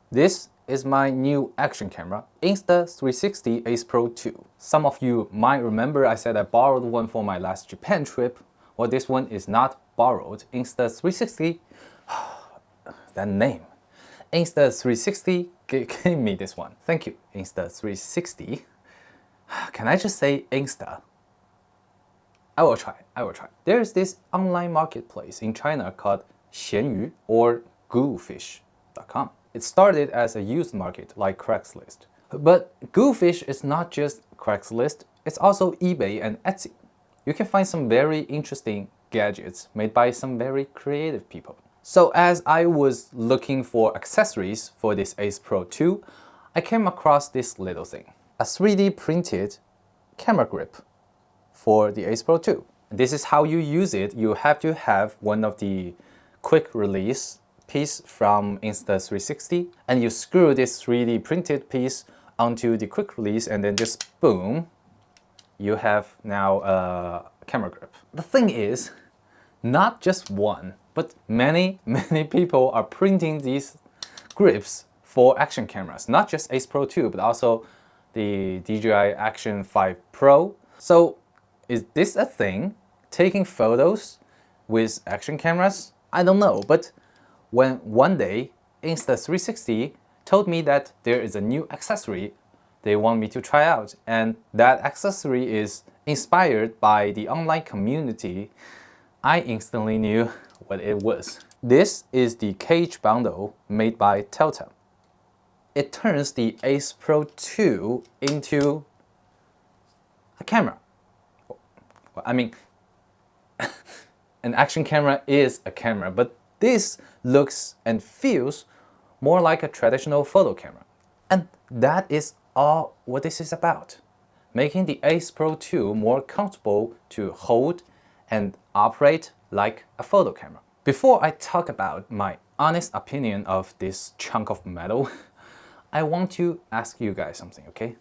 This is my new action camera, Insta360 Ace Pro 2. Some of you might remember I said I borrowed one for my last Japan trip. Well, this one is not borrowed. Insta360, that name. Insta360 gave me this one. Thank you, Insta360. Can I just say Insta? I will try. There's this online marketplace in China called 闲鱼 or GoogleFish.com. It started as a used market like Craigslist. But GoogleFish is not just Craigslist, it's also eBay and Etsy. You can find some very interesting gadgets made by some very creative people. So as I was looking for accessories for this Ace Pro 2, I came across this little thing. A 3D printed camera grip for the Ace Pro 2. This is how you use it. You have to have one of the quick release piece from Insta360 and you screw this 3D printed piece onto the quick release and then just boom, you have now a camera grip. The thing is, not just one, but many people are printing these grips for action cameras, not just Ace Pro 2, but also the DJI Action 5 Pro. So is this a thing? Taking photos with action cameras? I don't know, but when one day Insta360 told me that there is a new accessory they want me to try out, and that accessory is inspired by the online community, I instantly knew what it was. This is the cage bundle made by Telltale. It turns the Ace Pro 2 into a camera. I mean, an action camera is a camera, but this looks and feels more like a traditional photo camera. And that is all what this is about. Making the Ace Pro 2 more comfortable to hold and operate like a photo camera. Before I talk about my honest opinion of this chunk of metal, I want to ask you guys something, okay?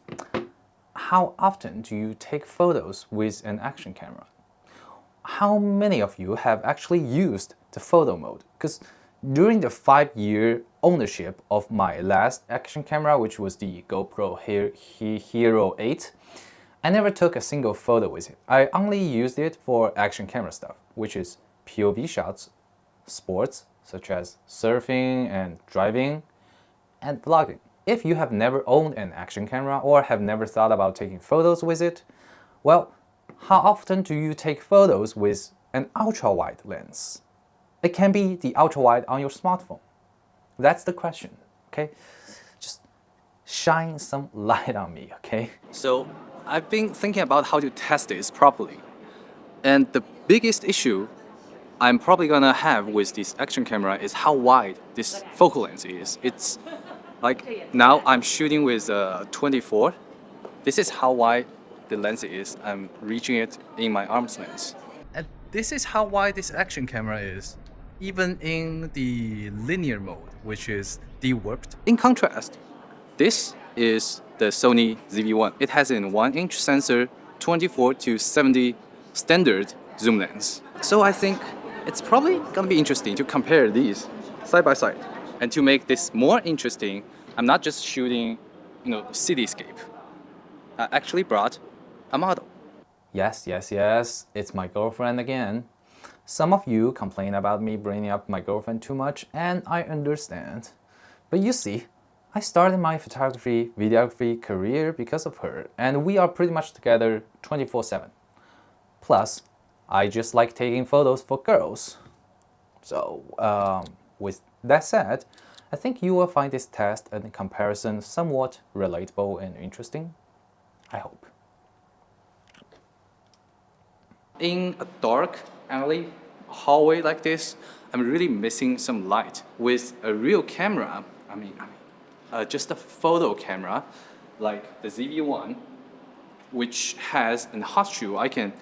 How often do you take photos with an action camera? How many of you have actually used the photo mode? Because during the 5-year ownership of my last action camera, which was the GoPro Hero 8, I never took a single photo with it. I only used it for action camera stuff, which is POV shots, sports such as surfing and driving, and vlogging. If you have never owned an action camera or have never thought about taking photos with it, well, how often do you take photos with an ultra-wide lens? It can be the ultra-wide on your smartphone. That's the question, okay? Just shine some light on me, okay? So I've been thinking about how to test this properly. And the biggest issue I'm probably gonna have with this action camera is how wide this focal length is. It's like now I'm shooting with 24. This is how wide the lens is. I'm reaching it in my arm's length. And this is how wide this action camera is, even in the linear mode, which is dewarped. In contrast, this is the Sony ZV-1. It has a 1-inch sensor, 24 to 70 standard zoom lens. So I think it's probably gonna be interesting to compare these side by side. And to make this more interesting, I'm not just shooting, cityscape. I actually brought a model. Yes, it's my girlfriend again. Some of you complain about me bringing up my girlfriend too much, and I understand. But you see, I started my photography, videography career because of her, and we are pretty much together 24/7. Plus, I just like taking photos for girls. So, with that said, I think you will find this test and comparison somewhat relatable and interesting. I hope. In a dark alley, hallway like this, I'm really missing some light. With a real camera, just a photo camera, like the ZV-1, which has a hot shoe, I can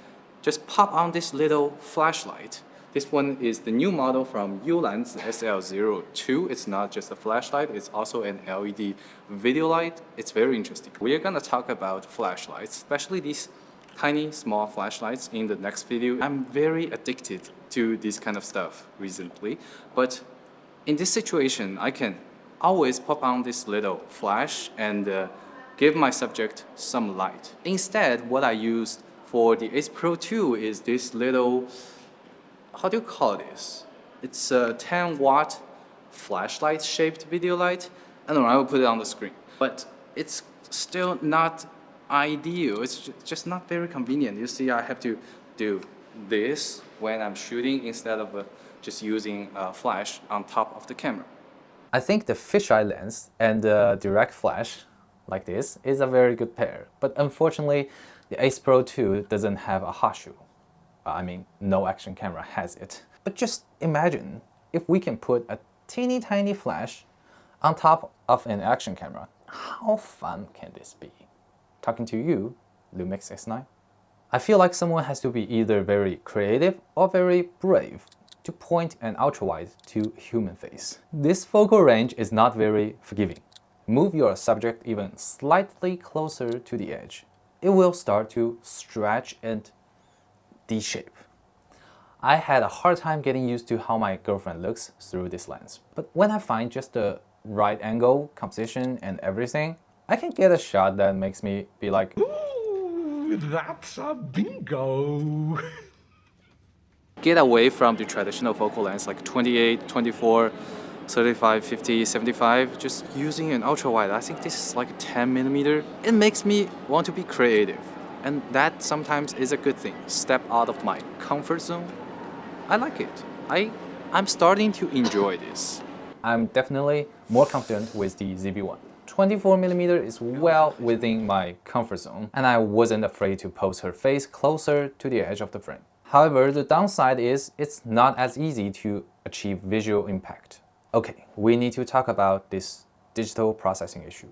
just pop on this little flashlight. This one is the new model from Ulan's SL02. It's not just a flashlight, it's also an LED video light. It's very interesting. We are gonna talk about flashlights, especially these tiny, small flashlights in the next video. I'm very addicted to this kind of stuff recently, but in this situation, I can always pop on this little flash and give my subject some light. Instead, what I used for the Ace Pro 2 is this little, how do you call this? It's a 10-watt flashlight shaped video light. I don't know, I will put it on the screen. But it's still not ideal. It's just not very convenient. You see, I have to do this when I'm shooting instead of just using a flash on top of the camera. I think the fisheye lens and the direct flash like this is a very good pair. But unfortunately, the Ace Pro 2 doesn't have a hot shoe. I mean, no action camera has it. But just imagine if we can put a teeny tiny flash on top of an action camera. How fun can this be? Talking to you, Lumix S9. I feel like someone has to be either very creative or very brave to point an ultrawide to human face. This focal range is not very forgiving. Move your subject even slightly closer to the edge. It will start to stretch and D-shape. I had a hard time getting used to how my girlfriend looks through this lens. But when I find just the right angle, composition, and everything, I can get a shot that makes me be like, ooh, that's a bingo! Get away from the traditional focal lens like 28, 24, 35, 50, 75, just using an ultra wide. I think this is like 10mm. It makes me want to be creative. And that sometimes is a good thing. Step out of my comfort zone. I like it. I'm starting to enjoy this. I'm definitely more confident with the ZV-1. 24mm is well within my comfort zone, and I wasn't afraid to pose her face closer to the edge of the frame. However, the downside is it's not as easy to achieve visual impact. Okay, we need to talk about this digital processing issue.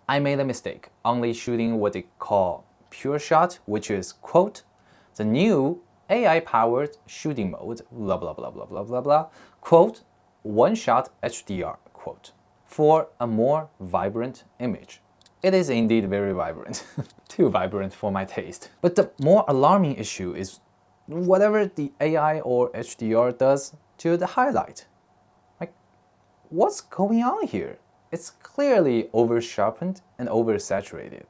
I made a mistake, only shooting what they call pure shot, which is, quote, the new AI-powered shooting mode, blah, blah, blah, blah, blah, blah, blah, quote, one-shot HDR, quote, for a more vibrant image. It is indeed very vibrant, too vibrant for my taste. But the more alarming issue is whatever the AI or HDR does to the highlight. Like, what's going on here? It's clearly over-sharpened and over-saturated.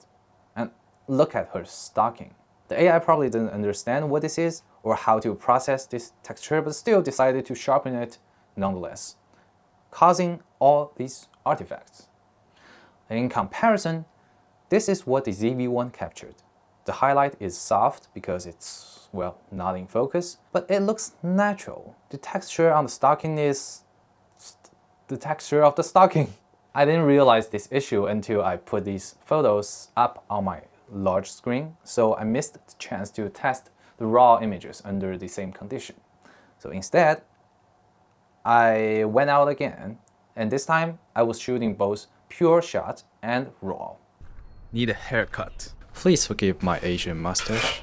And look at her stocking. The AI probably didn't understand what this is or how to process this texture, but still decided to sharpen it nonetheless, causing all these artifacts. In comparison, this is what the ZV-1 captured. The highlight is soft because it's, well, not in focus, but it looks natural. The texture on the stocking is the texture of the stocking. I didn't realize this issue until I put these photos up on my large screen, so I missed the chance to test the raw images under the same condition. So instead, I went out again, and this time I was shooting both pure shot and raw. Need a haircut. Please forgive my Asian mustache.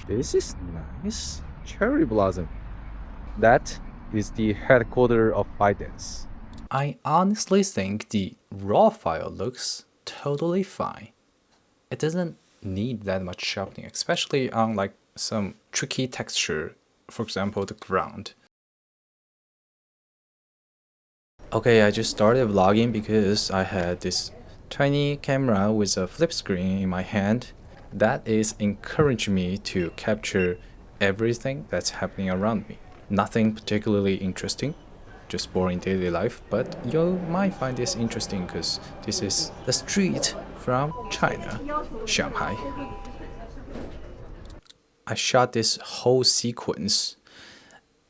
This is nice. Cherry blossom. That is the headquarters of ByteDance. I honestly think the raw file looks totally fine. It doesn't need that much sharpening, especially on like some tricky texture, for example, the ground. Okay, I just started vlogging because I had this tiny camera with a flip screen in my hand. That is encouraging me to capture everything that's happening around me. Nothing particularly interesting, just boring daily life, but you might find this interesting because this is the street from China, Shanghai. I shot this whole sequence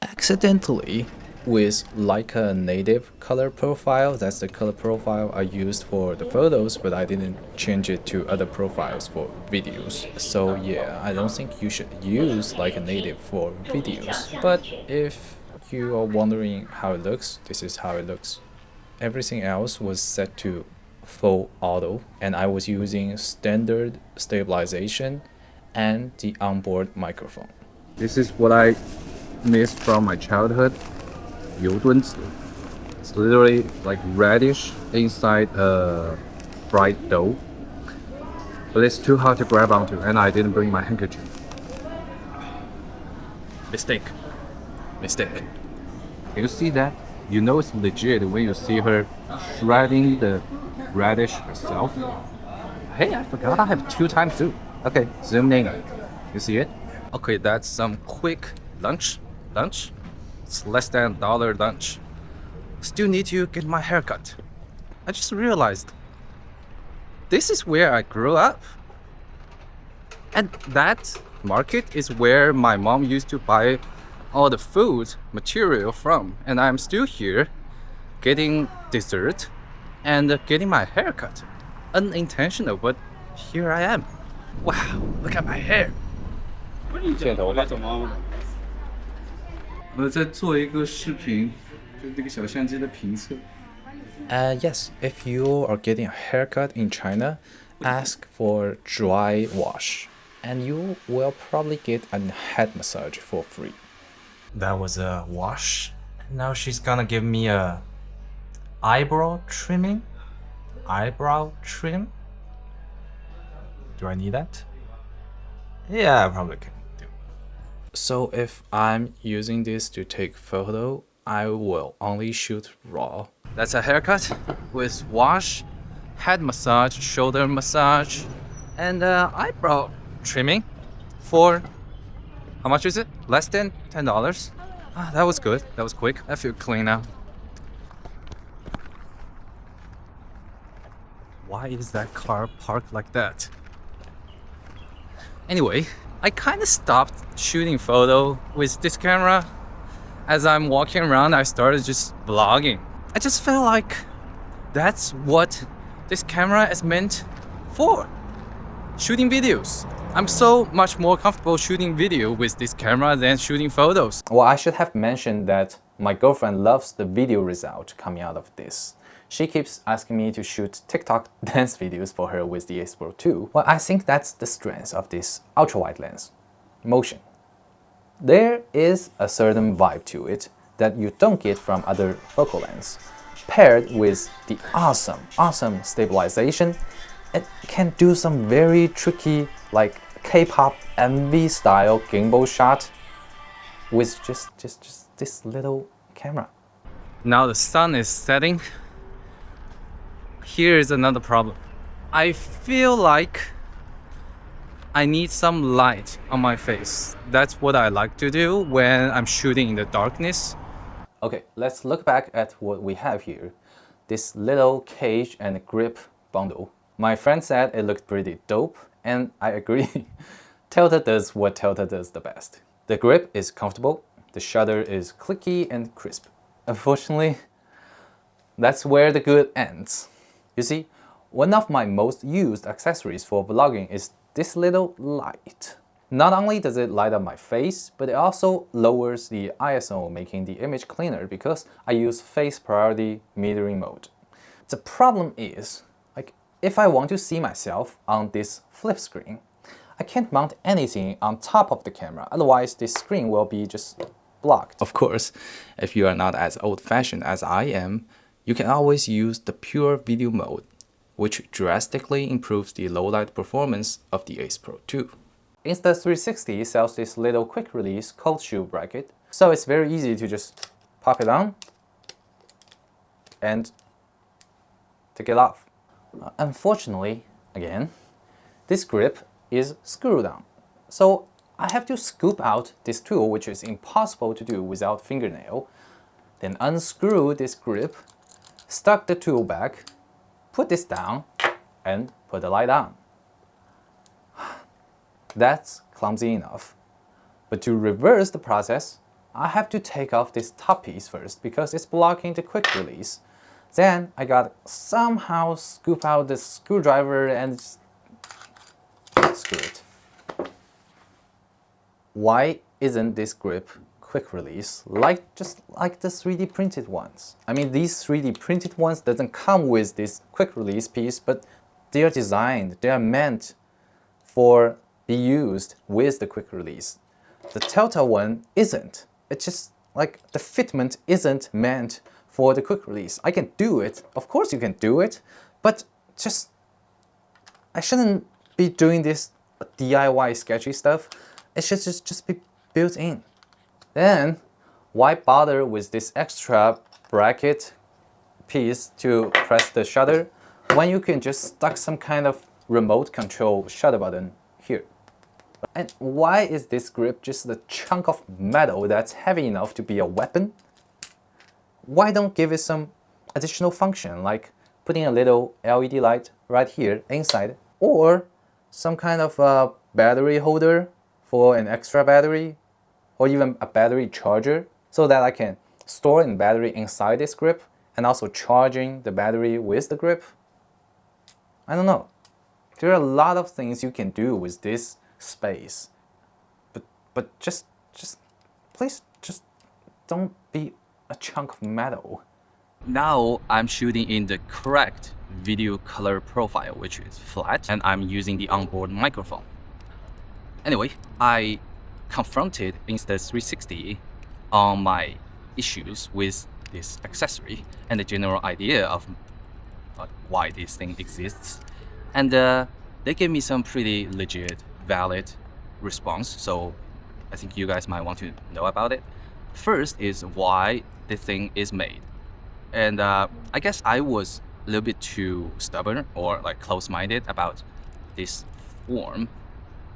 accidentally with Leica native color profile. That's the color profile I used for the photos, but I didn't change it to other profiles for videos. So yeah, I don't think you should use Leica native for videos. But if you are wondering how it looks, this is how it looks. Everything else was set to full auto, and I was using standard stabilization and the onboard microphone. This is what I missed from my childhood. 油墩子. It's literally like radish inside a fried dough, but it's too hard to grab onto, and I didn't bring my handkerchief. Mistake. Can you see that? You know it's legit when you see her shredding the radish herself. Hey, I forgot I have 2 times too. Okay, zoom in. You see it? Okay, that's some quick lunch. It's less than $1 lunch. Still need to get my haircut. I just realized this is where I grew up. And that market is where my mom used to buy all the food material from. And I'm still here getting dessert and getting my haircut. Unintentional, but here I am. Wow, look at my hair. 剪头发。我在做一个视频，就是这个小相机的评测。Yes, if you are getting a haircut in China, ask for dry wash, and you will probably get a head massage for free. That was a wash. Now she's gonna give me a eyebrow trimming. Eyebrow trim. Do I need that? Yeah, I probably can do. So if I'm using this to take photo, I will only shoot raw. That's a haircut with wash, head massage, shoulder massage, and eyebrow trimming for, how much is it? Less than $10. That was good. That was quick. I feel clean now. Why is that car parked like that? Anyway, I kind of stopped shooting photo with this camera. As I'm walking around, I started just vlogging. I just felt like that's what this camera is meant for. Shooting videos. I'm so much more comfortable shooting video with this camera than shooting photos. Well, I should have mentioned that my girlfriend loves the video result coming out of this. She keeps asking me to shoot TikTok dance videos for her with the Ace Pro 2. Well, I think that's the strength of this ultra-wide lens. Motion. There is a certain vibe to it that you don't get from other focal lens. Paired with the awesome stabilization, it can do some very tricky, like K-pop MV style gimbal shot with just this little camera. Now the sun is setting. Here is another problem. I feel like I need some light on my face. That's what I like to do when I'm shooting in the darkness. Okay, let's look back at what we have here. This little cage and grip bundle. My friend said it looked pretty dope, and I agree. Telta does what Telta does the best. The grip is comfortable, the shutter is clicky and crisp. Unfortunately, that's where the good ends. You see, one of my most used accessories for vlogging is this little light. Not only does it light up my face, but it also lowers the ISO, making the image cleaner because I use face priority metering mode. The problem is, like, if I want to see myself on this flip screen, I can't mount anything on top of the camera, otherwise this screen will be just blocked. Of course, if you are not as old-fashioned as I am, you can always use the pure video mode, which drastically improves the low-light performance of the Ace Pro 2. Insta360 sells this little quick-release cold shoe bracket, so it's very easy to just pop it on and take it off. Unfortunately, again, this grip is screwed on, so I have to scoop out this tool, which is impossible to do without fingernail, then unscrew this grip, stuck the tool back, put this down, and put the light on. That's clumsy enough. But to reverse the process, I have to take off this top piece first because it's blocking the quick release. Then I gotta somehow scoop out the screwdriver and screw it. Why isn't this grip quick release just like the 3D printed ones? I mean, these 3D printed ones doesn't come with this quick release piece, but they are designed, they are meant for be used with the quick release. The Telta one isn't. It's just like the fitment isn't meant for the quick release. I can do it, of course you can do it, but just I shouldn't be doing this DIY sketchy stuff. It should just be built in. Then why bother with this extra bracket piece to press the shutter when you can just stuck some kind of remote control shutter button here? And why is this grip just a chunk of metal that's heavy enough to be a weapon? Why don't give it some additional function, like putting a little LED light right here inside, or some kind of a battery holder for an extra battery, or even a battery charger, so that I can store the battery inside this grip and also charging the battery with the grip? I don't know. There are a lot of things you can do with this space, but just please just don't be a chunk of metal. Now I'm shooting in the correct video color profile, which is flat, and I'm using the onboard microphone. Anyway, I confronted Insta360 on my issues with this accessory and the general idea of why this thing exists, and they gave me some pretty legit, valid response, so I think you guys might want to know about it. First is why the thing is made, and I guess I was a little bit too stubborn or like close-minded about this form,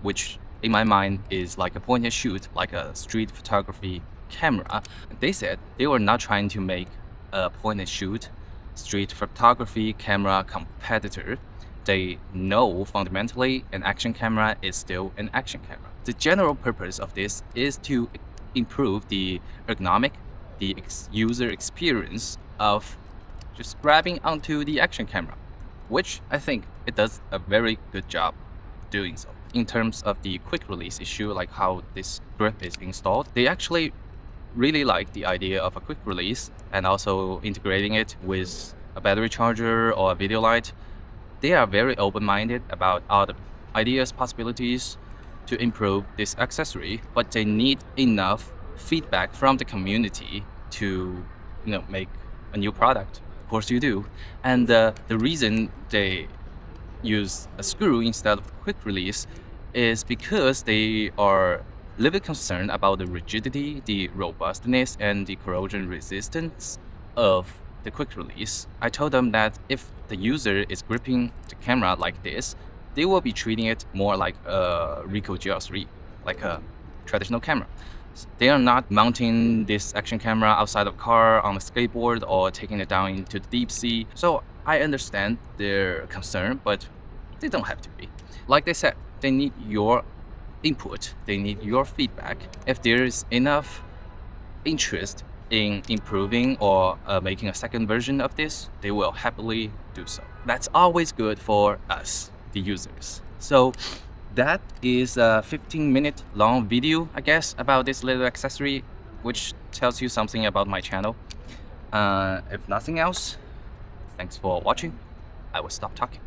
which in my mind is like a point and shoot, like a street photography camera. They said they were not trying to make a point and shoot street photography camera competitor. They know fundamentally an action camera is still an action camera. The general purpose of this is to improve the ergonomic, the user experience of just grabbing onto the action camera, which I think it does a very good job doing so. In terms of the quick release issue, like how this grip is installed, they actually really like the idea of a quick release and also integrating it with a battery charger or a video light. They are very open-minded about other ideas, possibilities to improve this accessory, but they need enough feedback from the community to, make a new product. Of course you do. And the reason they use a screw instead of a quick release is because they are a little bit concerned about the rigidity, the robustness, and the corrosion resistance of the quick release. I told them that if the user is gripping the camera like this, they will be treating it more like a Ricoh GL3, like a traditional camera. They are not mounting this action camera outside of a car on a skateboard or taking it down into the deep sea. So I understand their concern, but they don't have to be. Like they said, they need your input, they need your feedback. If there is enough interest in improving or making a second version of this, they will happily do so. That's always good for us, the users. So that is a 15-minute long video, I guess, about this little accessory, which tells you something about my channel. If nothing else, thanks for watching. I will stop talking.